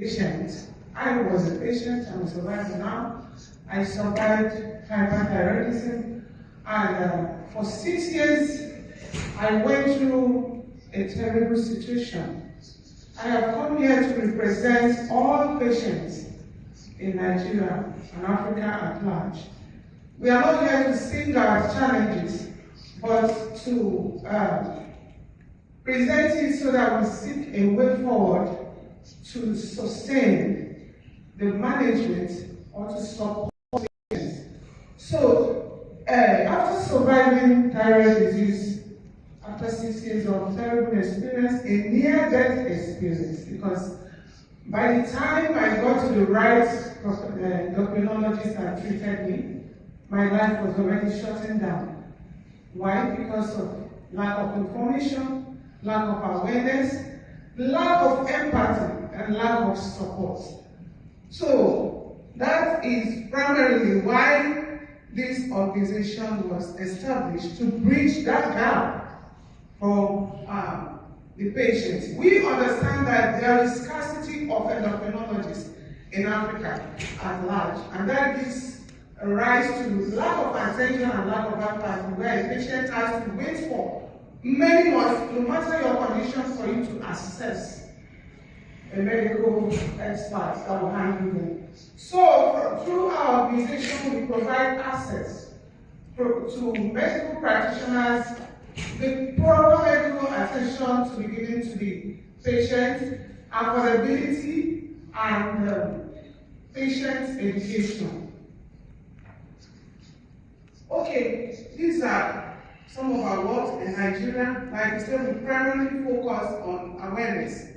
patient. I was a patient, I'm a survivor now. I survived hyperthyroidism, and for 6 years I went through a terrible situation. I have come here to represent all patients in Nigeria and Africa at large. We are not here to sing our challenges, but to present it so that we seek a way forward to sustain the management or to support patients. So, after surviving thyroid disease, after 6 years of terrible experience, a near-death experience, because by the time I got to the right endocrinologist that treated me, my life was already shutting down. Why? Because of lack of information, lack of awareness, lack of empathy, and lack of support. So that is primarily why this organization was established, to bridge that gap for the patients. We understand that there is scarcity of endocrinologists in Africa at large, and that gives a rise to lack of attention and lack of empathy, where a patient has to wait for many months, no matter your condition, for you to assess a medical expert that will handle them. So, through our organization, we provide access to medical practitioners, the proper medical attention to be given to the patient, affordability, and patient education. Okay, these are some of our work in Nigeria. Like I said, we primarily focus on awareness.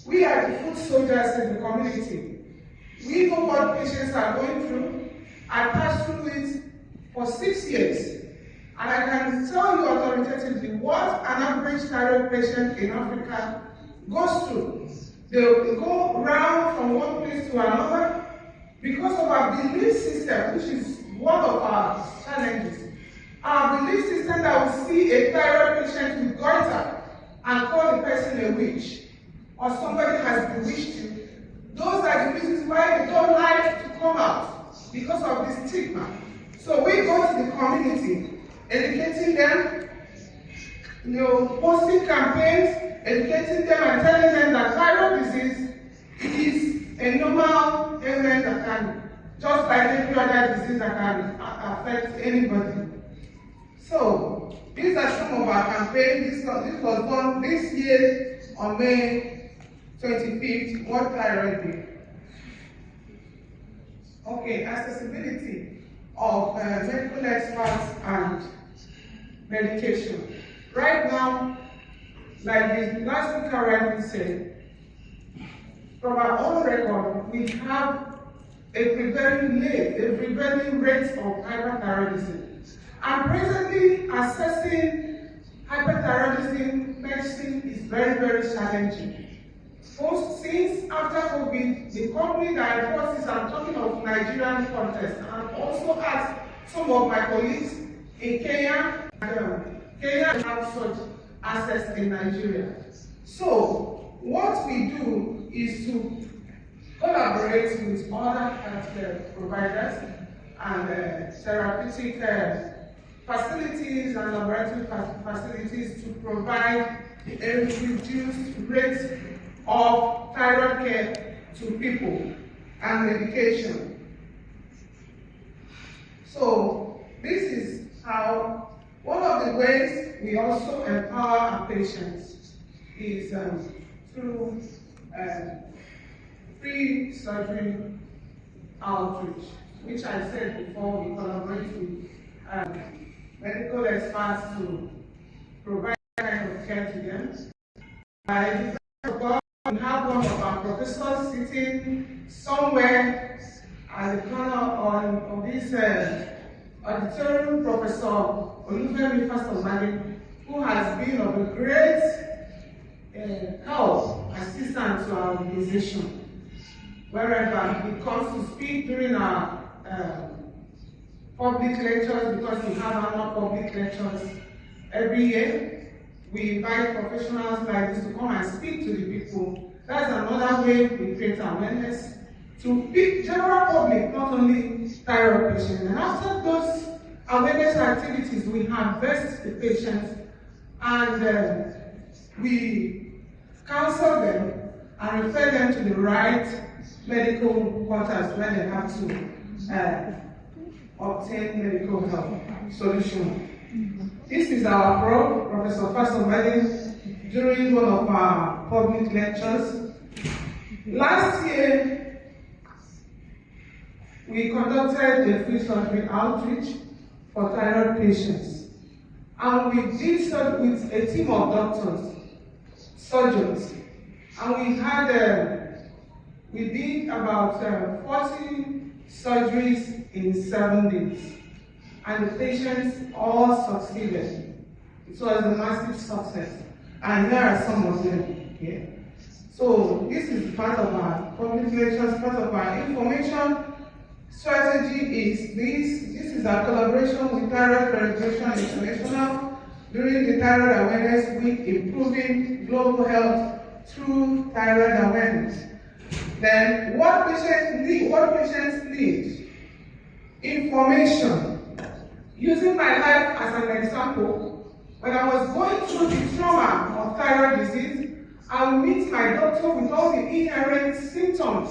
We are the foot soldiers in the community. We know what patients are going through. I passed through it for 6 years. And I can tell you authoritatively what an average thyroid patient in Africa goes through. They go round from one place to another because of our belief system, which is one of our challenges. Our belief system that we see a thyroid patient with goiter and call the person a witch, or somebody has bewitched you. Those are the reasons why they don't like to come out, because of this stigma. So we go to the community, educating them, posting campaigns, educating them and telling them that thyroid disease is a normal ailment that can, just like every other disease, that can affect anybody. So these are some of our campaigns. This was done this year on May 25th, World Thyroid Day. Okay, accessibility of medical experts and medication. Right now, like the last speaker rightly said, from our own record, we have a prevailing rate of hyperthyroidism. And presently, assessing hyperthyroidism medicine is very, very challenging. Since after COVID, the company that reports this, I'm talking of Nigerian context, and I've also asked some of my colleagues in Kenya, Kenya have such access in Nigeria. So what we do is to collaborate with other healthcare providers and therapeutic facilities and laboratory facilities to provide a reduced rate of thyroid care to people and medication. So this is how, one of the ways we also empower our patients is through free surgery outreach, which I said before, we collaborate with medical experts to provide kind of care to them. We have one of our professors sitting somewhere at the corner of this auditorium, Professor Olufemi Fasomade, who has been of a great help, assistance to our organization. Wherever he comes to speak during our public lectures, because we have annual public lectures every year, we invite professionals like this to come and speak to the people That's another way we create awareness to the general public, not only thyroid patients. And after those awareness activities, we harvest the patients and we counsel them and refer them to the right medical quarters where they have to obtain medical help solution. This is our Professor Fasobade, during one of our public lectures. Last year, we conducted a free surgery outreach for thyroid patients. And we did so with a team of doctors, surgeons. And we did about 40 surgeries in 7 days. And the patients all succeeded. It was a massive success. And here are some of them here. So this is part of our public lectures, part of our information strategy is this. This is our collaboration with Thyroid Federation International during the Thyroid Awareness Week, improving global health through thyroid awareness. Then what patients need? Information. Using my life as an example, when I was going through the trauma of thyroid disease, I would meet my doctor with all the inherent symptoms.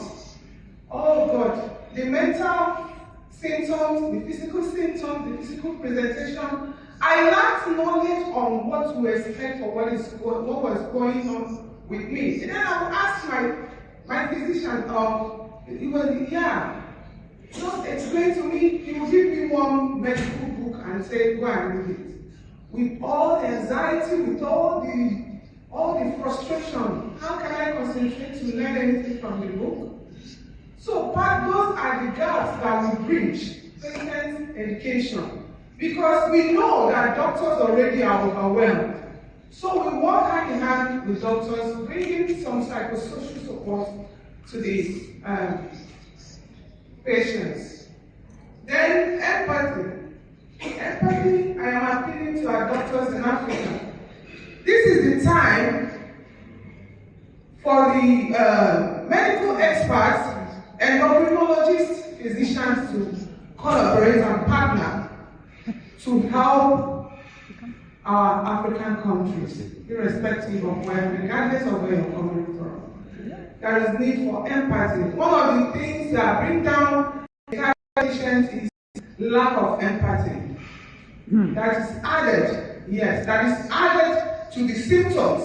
Oh God, the mental symptoms, the physical symptoms, the physical presentation. I lacked knowledge on what to expect or what was going on with me. And then I would ask my physician, he was, just explain to me, he would give me one medical book and say, go and read it. With all the anxiety, with all the frustration, how can I concentrate to learn anything from the book? So those are the gaps that we bridge patient education. Because we know that doctors already are overwhelmed. So we work hand in hand with doctors, bringing some psychosocial support to the patients. Then empathy. Empathy, I am appealing to our doctors in Africa. This is the time for the medical experts, endocrinologists, physicians to collaborate and partner to help our African countries, irrespective of regardless of where you're coming from. There is need for empathy. One of the things that bring down patients is lack of empathy. That is added, that is added to the symptoms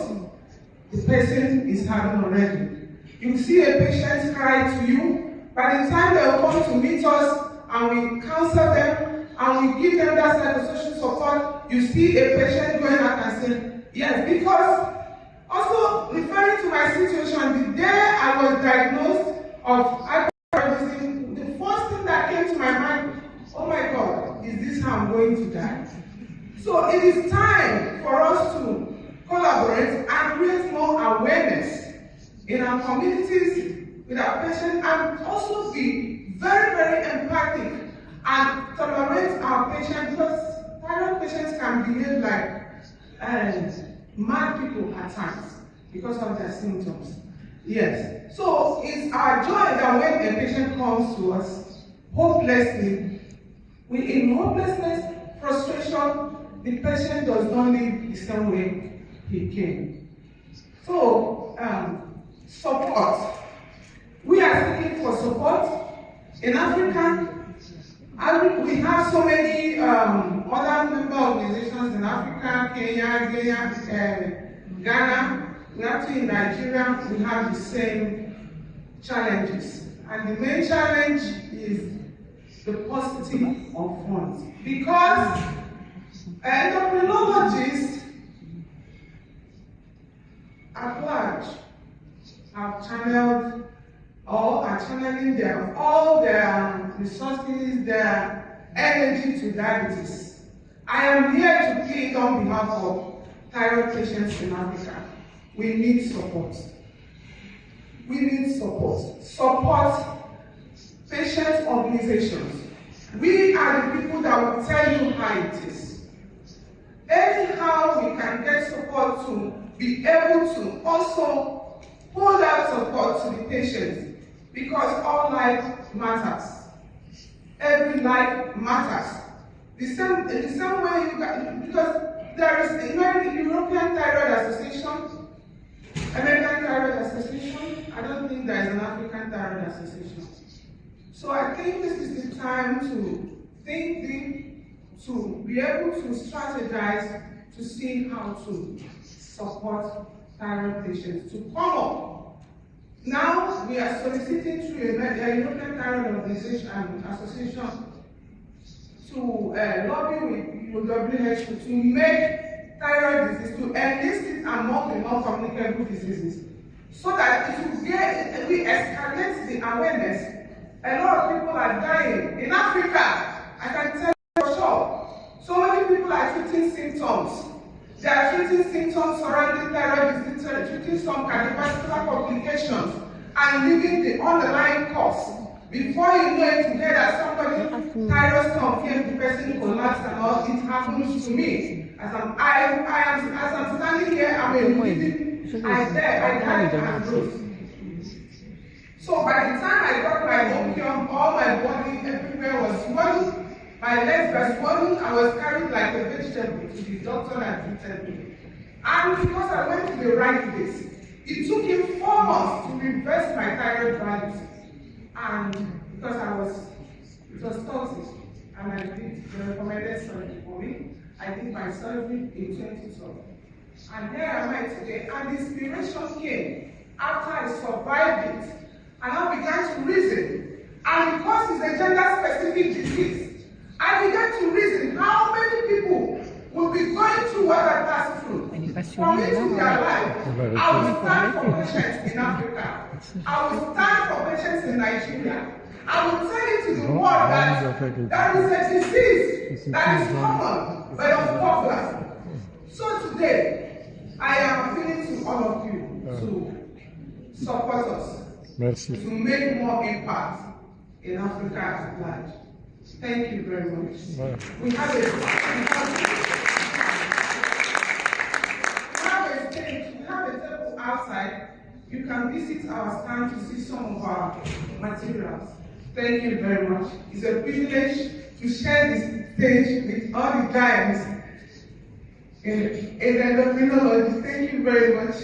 the person is having already. You see a patient cry to you, by the time they'll come to meet us and we counsel them and we give them that psychosocial support, you see a patient going out and saying, yes, because also referring to my situation, the day I was diagnosed of hyperthyroidism, the first thing that came to my mind, oh my God, is this how I'm going to die? So it is time for us to collaborate and create more awareness in our communities with our patients, and also be very, very empathic and tolerate our patients, because thyroid patients can behave like mad people at times because of their symptoms. Yes. So it's our joy that when a patient comes to us hopelessly, in hopelessness, frustration, the patient does not live the same way he came. So, support. We are seeking for support. In Africa, we have so many other member organizations in Africa, Kenya, Ghana. We actually in Nigeria, we have the same challenges. And the main challenge is the paucity of funds. Because endocrinologists at large have channeled or are channeling all their resources, their energy to diabetes. I am here to plead on behalf of thyroid patients in Africa. We need support. We need support. Support patient organizations. We are the people that will tell you how it is. Anyhow we can get support to be able to also hold out support to the patients, because all life matters. Every life matters. The same way you got, because there is the European Thyroid Association, American Thyroid Association. I don't think there is an African Thyroid Association. So I think this is the time to think deep, to be able to strategize, to see how to support thyroid patients to come up. Now we are soliciting through a European Thyroid Association to lobby with WHO to make thyroid disease, to enlist it among the non-communicable diseases, so that it will get, we escalate the awareness. A lot of people are dying. In Africa, I can tell you for sure, so many people are treating symptoms. They are treating symptoms surrounding thyroid disease, treating some cardiovascular complications, and leaving the underlying cause. Before you know it, you hear that somebody thyroid storm came, the person collapsed, and all it happens to me. As I'm standing here, I'm in I died and rose. So by the time I got my opium, all my body, everywhere was swollen. My legs were swollen. I was carried like a vegetable to the doctor and treated me. And because I went to the right place, it took him 4 months to reverse my thyroid values. And because it was toxic, and I did the recommended surgery for me. I did my surgery in 2012. And here am I today. And the inspiration came after I survived it. And I began to reason. And because it's a gender-specific disease, I began to reason how many people will be going through what I passed through. Committing their life. I will stand for patients in Africa. I will stand for patients in Nigeria. I will tell it to the world that there is a disease that is common but unpopular. So today, I am appealing to all of you to support us. Merci. To make more impact in Africa at large. Thank you very much. Ouais. We have a stage, we have a table outside. You can visit our stand to see some of our materials. Thank you very much. It's a privilege to share this stage with all the giants in endocrinology. Thank you very much.